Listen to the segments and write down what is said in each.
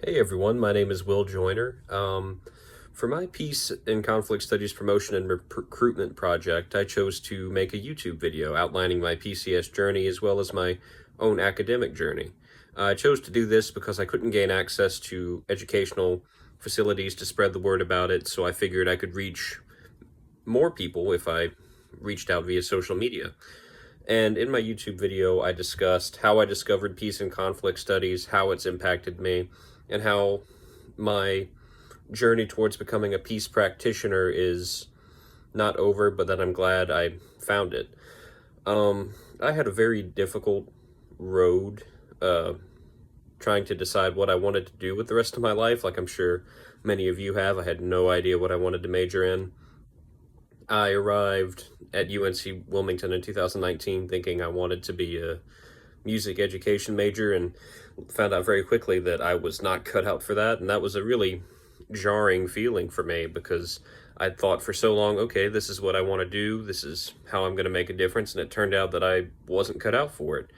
Hey everyone, my name is Will Joyner. For my Peace and Conflict Studies Promotion and Recruitment project, I chose to make a YouTube video outlining my PCS journey as well as my own academic journey. I chose to do this because I couldn't gain access to educational facilities to spread the word about it, so I figured I could reach more people if I reached out via social media. And in my YouTube video, I discussed how I discovered peace and conflict studies, how it's impacted me, and how my journey towards becoming a peace practitioner is not over, but that I'm glad I found it. I had a very difficult road trying to decide what I wanted to do with the rest of my life, like I'm sure many of you have. I had no idea what I wanted to major in. I arrived at UNC Wilmington in 2019 thinking I wanted to be a music education major, and found out very quickly that I was not cut out for that, and that was a really jarring feeling for me because I'd thought for so long, okay, this is what I want to do, this is how I'm going to make a difference, and it turned out that I wasn't cut out for it.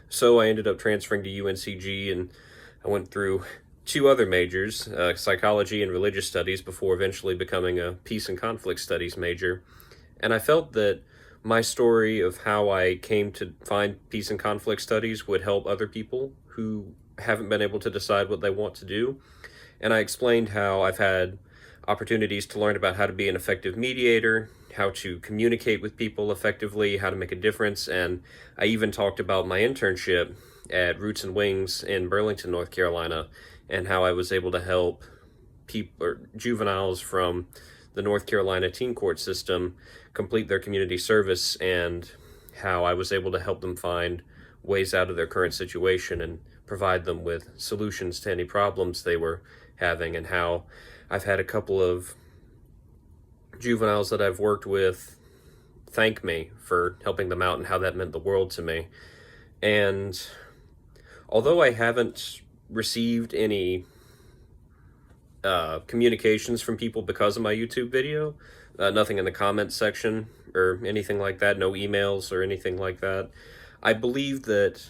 So I ended up transferring to UNCG, and I went through two other majors, psychology and religious studies, before eventually becoming a peace and conflict studies major. And I felt that my story of how I came to find peace and conflict studies would help other people who haven't been able to decide what they want to do. And I explained how I've had opportunities to learn about how to be an effective mediator, how to communicate with people effectively, how to make a difference, and I even talked about my internship at Roots and Wings in Burlington, North Carolina, and how I was able to help people or juveniles from the North Carolina teen court system complete their community service, and how I was able to help them find ways out of their current situation and provide them with solutions to any problems they were having, and how I've had a couple of juveniles that I've worked with thank me for helping them out and how that meant the world to me. And although I haven't received any communications from people because of my YouTube video, nothing in the comments section or anything like that, no emails or anything like that, I believe that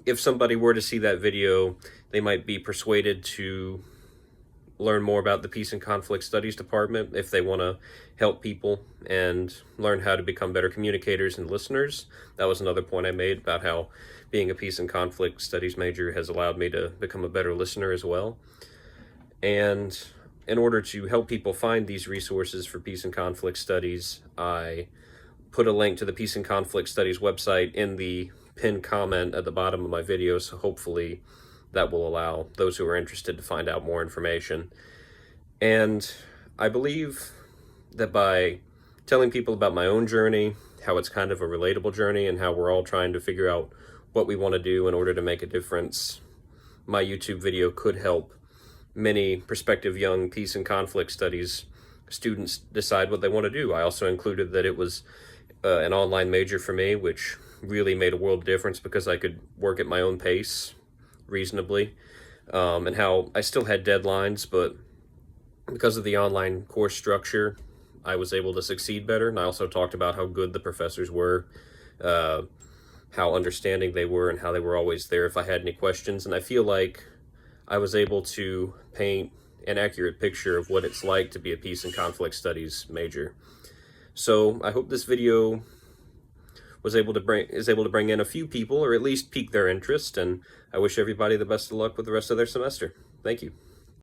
if somebody were to see that video, they might be persuaded to learn more about the Peace and Conflict Studies department if they want to help people and learn how to become better communicators and listeners. That was another point I made about how being a Peace and Conflict Studies major has allowed me to become a better listener as well. And in order to help people find these resources for Peace and Conflict Studies, I put a link to the Peace and Conflict Studies website in the pinned comment at the bottom of my video, so hopefully that will allow those who are interested to find out more information. And I believe that by telling people about my own journey, how it's kind of a relatable journey, and how we're all trying to figure out what we want to do in order to make a difference, my YouTube video could help many prospective young peace and conflict studies students decide what they want to do. I also included that it was an online major for me, which really made a world of difference because I could work at my own pace reasonably, and how I still had deadlines, but because of the online course structure, I was able to succeed better. And I also talked about how good the professors were, how understanding they were, and how they were always there if I had any questions. And I feel like I was able to paint an accurate picture of what it's like to be a peace and conflict studies major. So I hope this video is able to bring in a few people, or at least pique their interest, and I wish everybody the best of luck with the rest of their semester. Thank you.